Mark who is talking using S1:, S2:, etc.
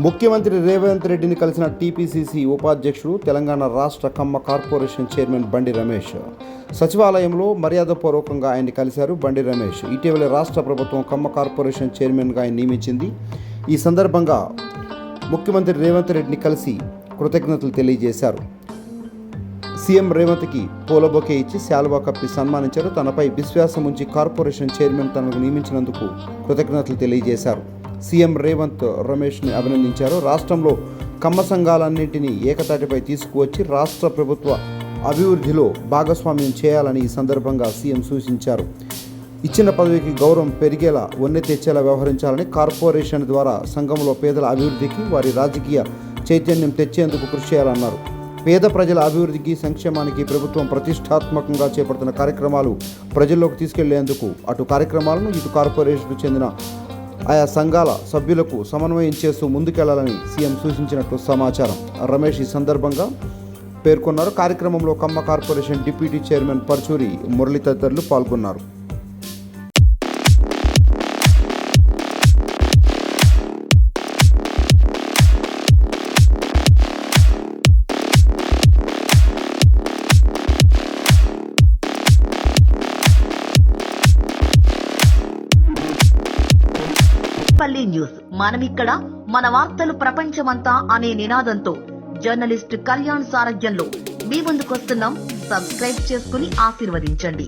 S1: ముఖ్యమంత్రి రేవంత్ రెడ్డిని కలిసిన టీపీసీసీ ఉపాధ్యక్షుడు తెలంగాణ రాష్ట్ర కమ్మ కార్పొరేషన్ చైర్మన్ బండి రమేష్ సచివాలయంలో మర్యాదపూర్వకంగా ఆయన్ని కలిశారు. బండి రమేష్ ఇటీవల రాష్ట్ర ప్రభుత్వం కమ్మ కార్పొరేషన్ చైర్మన్గా ఆయన నియమించింది. ఈ సందర్భంగా ముఖ్యమంత్రి రేవంత్ రెడ్డిని కలిసి కృతజ్ఞతలు తెలియజేశారు. సీఎం రేవంత్కి పూల బొకే ఇచ్చి శాలువా కప్పి సన్మానించారు. తనపై విశ్వాసం ఉంచి కార్పొరేషన్ చైర్మన్ తనకు నియమించినందుకు కృతజ్ఞతలు తెలియజేశారు. సీఎం రేవంత్ రమేష్ని అభినందించారు. రాష్ట్రంలో కమ్మ సంఘాలన్నింటినీ ఏకతాటిపై తీసుకువచ్చి రాష్ట్ర ప్రభుత్వ అభివృద్ధిలో భాగస్వామ్యం చేయాలని ఈ సందర్భంగా సీఎం సూచించారు. ఇచ్చిన పదవికి గౌరవం పెరిగేలా వన్నె తెచ్చేలా వ్యవహరించాలని, కార్పొరేషన్ ద్వారా సంఘంలో పేదల అభివృద్ధికి వారి రాజకీయ చైతన్యం తెచ్చేందుకు కృషి చేయాలన్నారు. పేద ప్రజల అభివృద్ధికి సంక్షేమానికి ప్రభుత్వం ప్రతిష్టాత్మకంగా చేపడుతున్న కార్యక్రమాలు ప్రజల్లోకి తీసుకెళ్లేందుకు అటు కార్యక్రమాలను ఇటు కార్పొరేషన్కు చెందిన ఆయా సంఘాల సభ్యులకు సమన్వయం చేస్తూ ముందుకెళ్లాలని సీఎం సూచించినట్లు సమాచారం. రమేష్ ఈ సందర్భంగా పేర్కొన్నారు. కార్యక్రమంలో Kamma corporation deputy chairman Parchuri Murali తదితరులు పాల్గొన్నారు.
S2: పల్లి న్యూస్ మనమిక్కడ మన వార్తలు ప్రపంచమంతా అనే నినాదంతో జర్నలిస్ట్ కళ్యాణ్ సారథ్యంలో మీ ముందుకొస్తున్నాం. సబ్స్క్రైబ్ చేసుకుని ఆశీర్వదించండి.